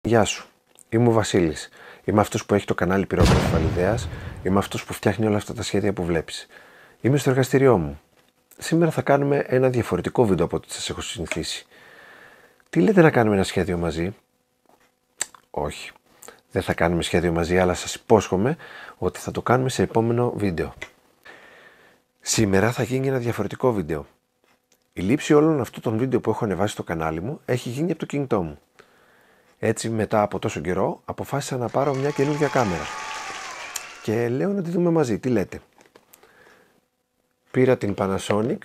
Γεια σου, είμαι ο Βασίλης. Είμαι αυτός που έχει το κανάλι Πυρόγραφος Βαλιδέας. Είμαι αυτός που φτιάχνει όλα αυτά τα σχέδια που βλέπεις. Είμαι στο εργαστήριό μου. Σήμερα θα κάνουμε ένα διαφορετικό βίντεο από ό,τι σας έχω συνηθίσει. Τι λέτε να κάνουμε ένα σχέδιο μαζί? Όχι, δεν θα κάνουμε σχέδιο μαζί, αλλά σας υπόσχομαι ότι θα το κάνουμε σε επόμενο βίντεο. Σήμερα θα γίνει ένα διαφορετικό βίντεο. Η λήψη όλων αυτών των βίντεο που έχω ανεβάσει στο κανάλι μου έχει γίνει από το κινητό μου. Έτσι, μετά από τόσο καιρό, αποφάσισα να πάρω μια καινούργια κάμερα. Και λέω να τη δούμε μαζί. Τι λέτε? Πήρα την Panasonic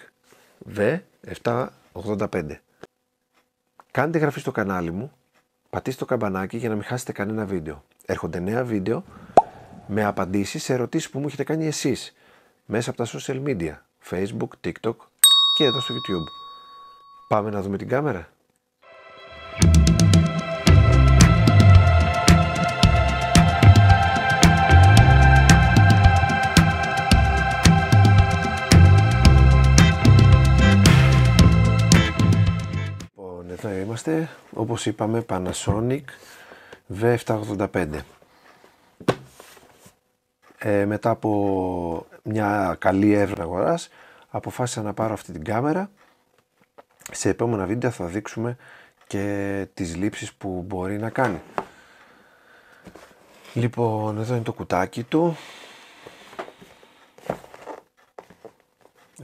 V785. Κάντε εγγραφή στο κανάλι μου, πατήστε το καμπανάκι για να μην χάσετε κανένα βίντεο. Έρχονται νέα βίντεο με απαντήσεις σε ερωτήσεις που μου έχετε κάνει εσείς μέσα από τα social media, Facebook, TikTok και εδώ στο YouTube. Πάμε να δούμε την κάμερα. Εδώ είμαστε, όπως είπαμε, Panasonic V785. Μετά από μια καλή έρευνα αγοράς, αποφάσισα να πάρω αυτή την κάμερα. Σε επόμενα βίντεο θα δείξουμε και τις λήψεις που μπορεί να κάνει. Λοιπόν, εδώ είναι το κουτάκι του.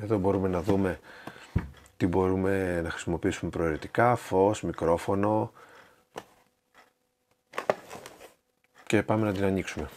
Εδώ μπορούμε να δούμε τι μπορούμε να χρησιμοποιήσουμε προαιρετικά, φως, μικρόφωνο, και πάμε να την ανοίξουμε.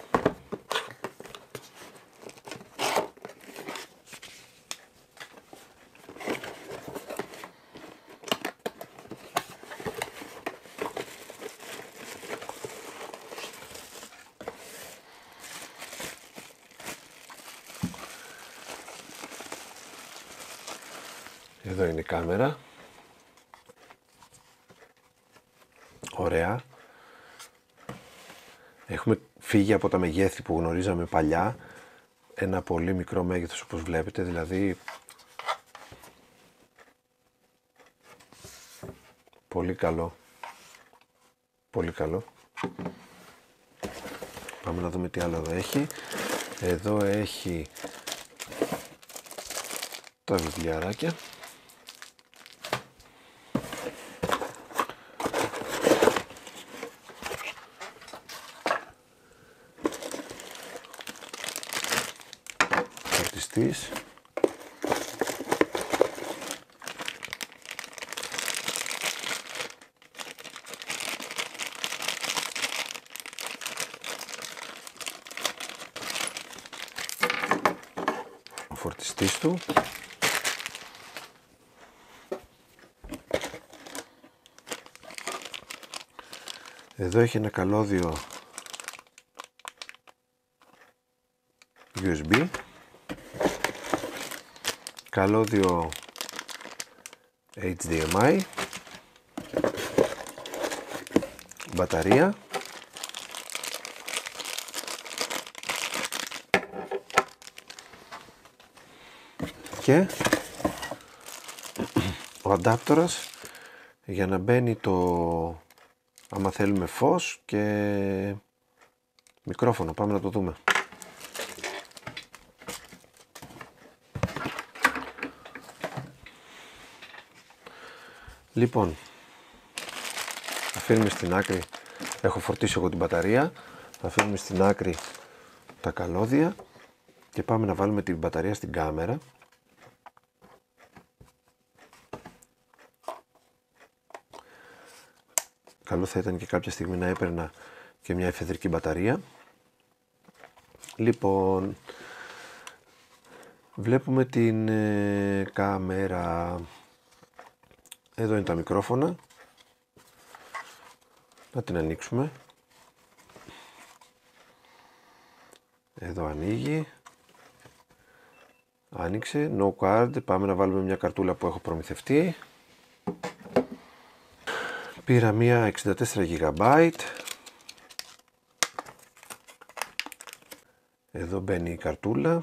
Εδώ είναι η κάμερα. Ωραία. Έχουμε φύγει από τα μεγέθη που γνωρίζαμε παλιά. Ένα πολύ μικρό μέγεθος, όπως βλέπετε, δηλαδή πολύ καλό. Πολύ καλό. Πάμε να δούμε τι άλλο εδώ έχει. Εδώ έχει τα βιβλιαράκια. Φορτιστής. Ο φορτιστής του. Εδώ έχει ένα καλώδιο USB, καλώδιο HDMI, μπαταρία και ο αντάπτορας για να μπαίνει το, άμα θέλουμε, φως και μικρόφωνο. Πάμε να το δούμε. Λοιπόν, αφήνουμε στην άκρη, έχω φορτίσει εγώ την μπαταρία, αφήνουμε στην άκρη τα καλώδια και πάμε να βάλουμε την μπαταρία στην κάμερα. Καλό θα ήταν και κάποια στιγμή να έπαιρνα και μια εφεδρική μπαταρία. Λοιπόν, βλέπουμε την κάμερα. Εδώ είναι τα μικρόφωνα. Να την ανοίξουμε. Εδώ ανοίγει. Άνοιξε. No card. Πάμε να βάλουμε μια καρτούλα που έχω προμηθευτεί. Πήρα μια 64 GB. Εδώ μπαίνει η καρτούλα.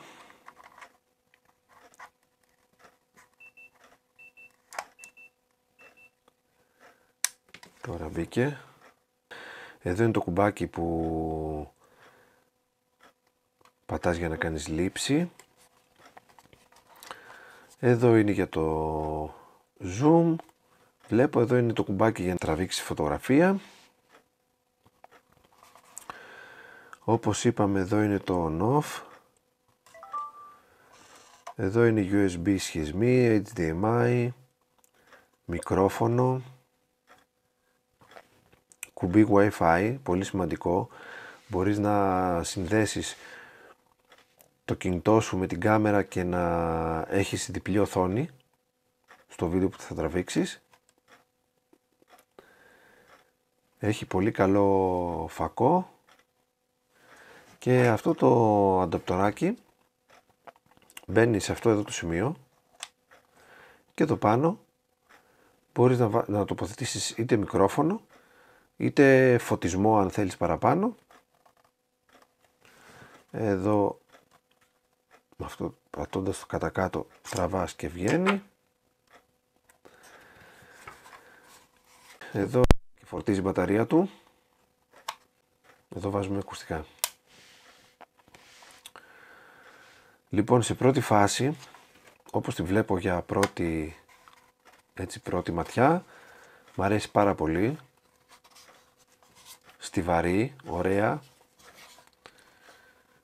Τώρα μπήκε. Εδώ είναι το κουμπάκι που πατάς για να κάνεις λήψη. Εδώ είναι για το zoom. Βλέπω εδώ είναι το κουμπάκι για να τραβήξει φωτογραφία. Όπως είπαμε, εδώ είναι το on-off. Εδώ είναι USB σχισμοί, HDMI, μικρόφωνο, κουμπί Wi-Fi, πολύ σημαντικό. Μπορείς να συνδέσεις το κινητό σου με την κάμερα και να έχεις διπλή οθόνη στο βίντεο που θα τραβήξεις. Έχει πολύ καλό φακό και αυτό το ανταπτοράκι μπαίνει σε αυτό εδώ το σημείο και εδώ πάνω μπορείς να τοποθετήσεις είτε μικρόφωνο είτε φωτισμό αν θέλεις παραπάνω. Εδώ με αυτό πατώντας το κατά κάτω τραβάς και βγαίνει. Εδώ φορτίζει η μπαταρία του. Εδώ βάζουμε ακουστικά. Λοιπόν, σε πρώτη φάση, όπως τη βλέπω για πρώτη ματιά, μ' αρέσει πάρα πολύ. Στιβαρή, ωραία,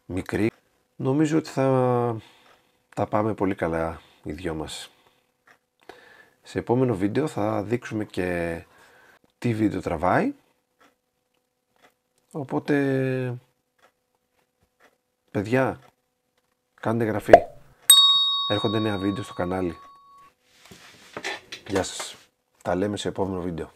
μικρή. Νομίζω ότι θα τα πάμε πολύ καλά οι δυο μας. Σε επόμενο βίντεο θα δείξουμε και τι βίντεο τραβάει. Οπότε, παιδιά, κάντε εγγραφή. Έρχονται νέα βίντεο στο κανάλι. Γεια σας. Τα λέμε σε επόμενο βίντεο.